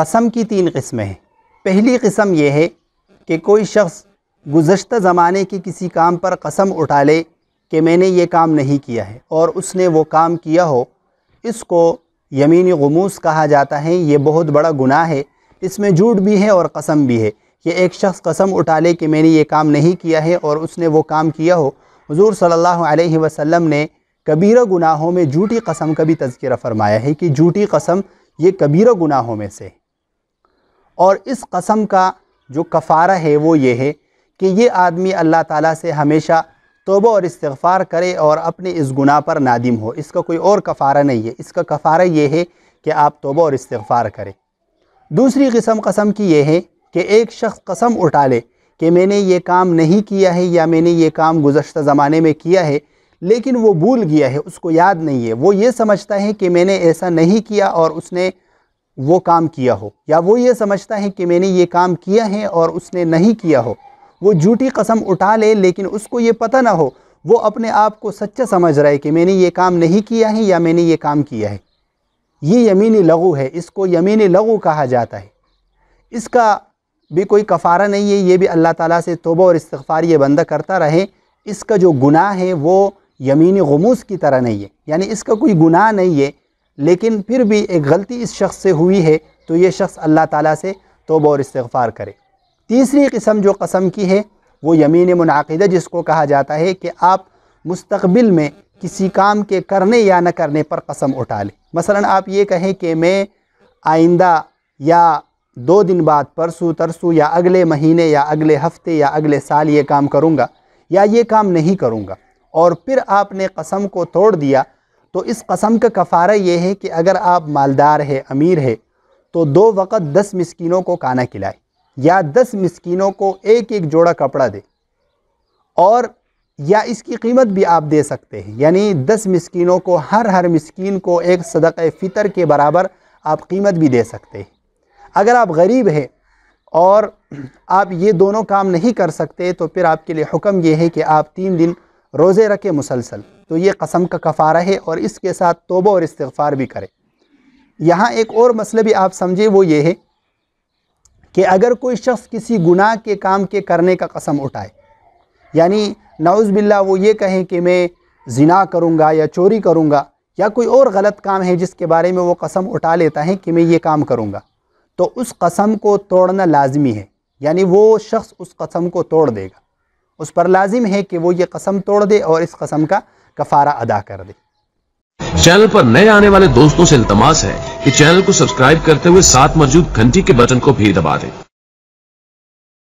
قسم کی 3 قسمیں ہیں۔ پہلی قسم یہ ہے کہ کوئی شخص گزشتہ زمانے کے کسی کام پر قسم اٹھا لے کہ میں نے یہ کام نہیں کیا ہے اور اس نے وہ کام کیا ہو، اس کو یمین غموس کہا جاتا ہے۔ یہ بہت بڑا گناہ ہے، اس میں جھوٹ بھی ہے اور قسم بھی ہے۔ کہ ایک شخص قسم اٹھا لے کہ میں نے یہ کام نہیں کیا ہے اور اس نے وہ کام کیا ہو۔ حضور صلی اللہ علیہ وسلم نے کبیرہ گناہوں میں جھوٹی قسم کا بھی تذکرہ فرمایا ہے کہ جھوٹی قسم یہ کبیرہ گناہوں میں سے ہے۔ اور اس قسم کا جو کفارہ ہے وہ یہ ہے کہ یہ آدمی اللہ تعالیٰ سے ہمیشہ توبہ اور استغفار کرے اور اپنے اس گناہ پر نادم ہو۔ اس کا کوئی اور کفارہ نہیں ہے، اس کا کفارہ یہ ہے کہ آپ توبہ اور استغفار کریں۔ دوسری قسم قسم کی یہ ہے کہ ایک شخص قسم اٹھا لے کہ میں نے یہ کام نہیں کیا ہے یا میں نے یہ کام گزشتہ زمانے میں کیا ہے، لیکن وہ بھول گیا ہے، اس کو یاد نہیں ہے۔ وہ یہ سمجھتا ہے کہ میں نے ایسا نہیں کیا اور اس نے وہ کام کیا ہو، یا وہ یہ سمجھتا ہے کہ میں نے یہ کام کیا ہے اور اس نے نہیں کیا ہو۔ وہ جھوٹی قسم اٹھا لے لیکن اس کو یہ پتہ نہ ہو، وہ اپنے آپ کو سچا سمجھ رہا ہے کہ میں نے یہ کام نہیں کیا ہے یا میں نے یہ کام کیا ہے۔ یہ یمین لغو ہے، اس کو یمین لغو کہا جاتا ہے۔ اس کا بھی کوئی کفارہ نہیں ہے، یہ بھی اللہ تعالیٰ سے توبہ اور استغفار یہ بندہ کرتا رہے۔ اس کا جو گناہ ہے وہ یمین غموس کی طرح نہیں ہے، یعنی اس کا کوئی گناہ نہیں ہے، لیکن پھر بھی ایک غلطی اس شخص سے ہوئی ہے تو یہ شخص اللہ تعالیٰ سے توبہ اور استغفار کرے۔ تیسری قسم جو قسم کی ہے وہ یمین منعقدہ جس کو کہا جاتا ہے کہ آپ مستقبل میں کسی کام کے کرنے یا نہ کرنے پر قسم اٹھا لیں۔ مثلا آپ یہ کہیں کہ میں آئندہ یا 2 دن بعد، پرسوں ترسوں یا اگلے مہینے یا اگلے ہفتے یا اگلے سال یہ کام کروں گا یا یہ کام نہیں کروں گا، اور پھر آپ نے قسم کو توڑ دیا، تو اس قسم کا کفارہ یہ ہے کہ اگر آپ مالدار ہے، امیر ہے، تو 2 وقت 10 مسکینوں کو کھانا کھلائے یا 10 مسکینوں کو ایک جوڑا کپڑا دے، اور یا اس کی قیمت بھی آپ دے سکتے ہیں، یعنی 10 مسکینوں کو ہر مسکین کو ایک صدقہ فطر کے برابر آپ قیمت بھی دے سکتے ہیں۔ اگر آپ غریب ہیں اور آپ یہ دونوں کام نہیں کر سکتے تو پھر آپ کے لیے حکم یہ ہے کہ آپ 3 دن روزے رکھیں مسلسل، تو یہ قسم کا کفارہ ہے، اور اس کے ساتھ توبہ اور استغفار بھی کریں۔ یہاں ایک اور مسئلہ بھی آپ سمجھے، وہ یہ ہے کہ اگر کوئی شخص کسی گناہ کے کام کے کرنے کا قسم اٹھائے، یعنی نعوذ باللہ وہ یہ کہیں کہ میں زنا کروں گا یا چوری کروں گا یا کوئی اور غلط کام ہے جس کے بارے میں وہ قسم اٹھا لیتا ہے کہ میں یہ کام کروں گا، تو اس قسم کو توڑنا لازمی ہے، یعنی وہ شخص اس قسم کو توڑ دے گا، اس پر لازم ہے کہ وہ یہ قسم توڑ دے اور اس قسم کا کفارہ ادا کر دے۔ چینل پر نئے آنے والے دوستوں سے التماس ہے کہ چینل کو سبسکرائب کرتے ہوئے ساتھ موجود گھنٹی کے بٹن کو بھی دبا دیں۔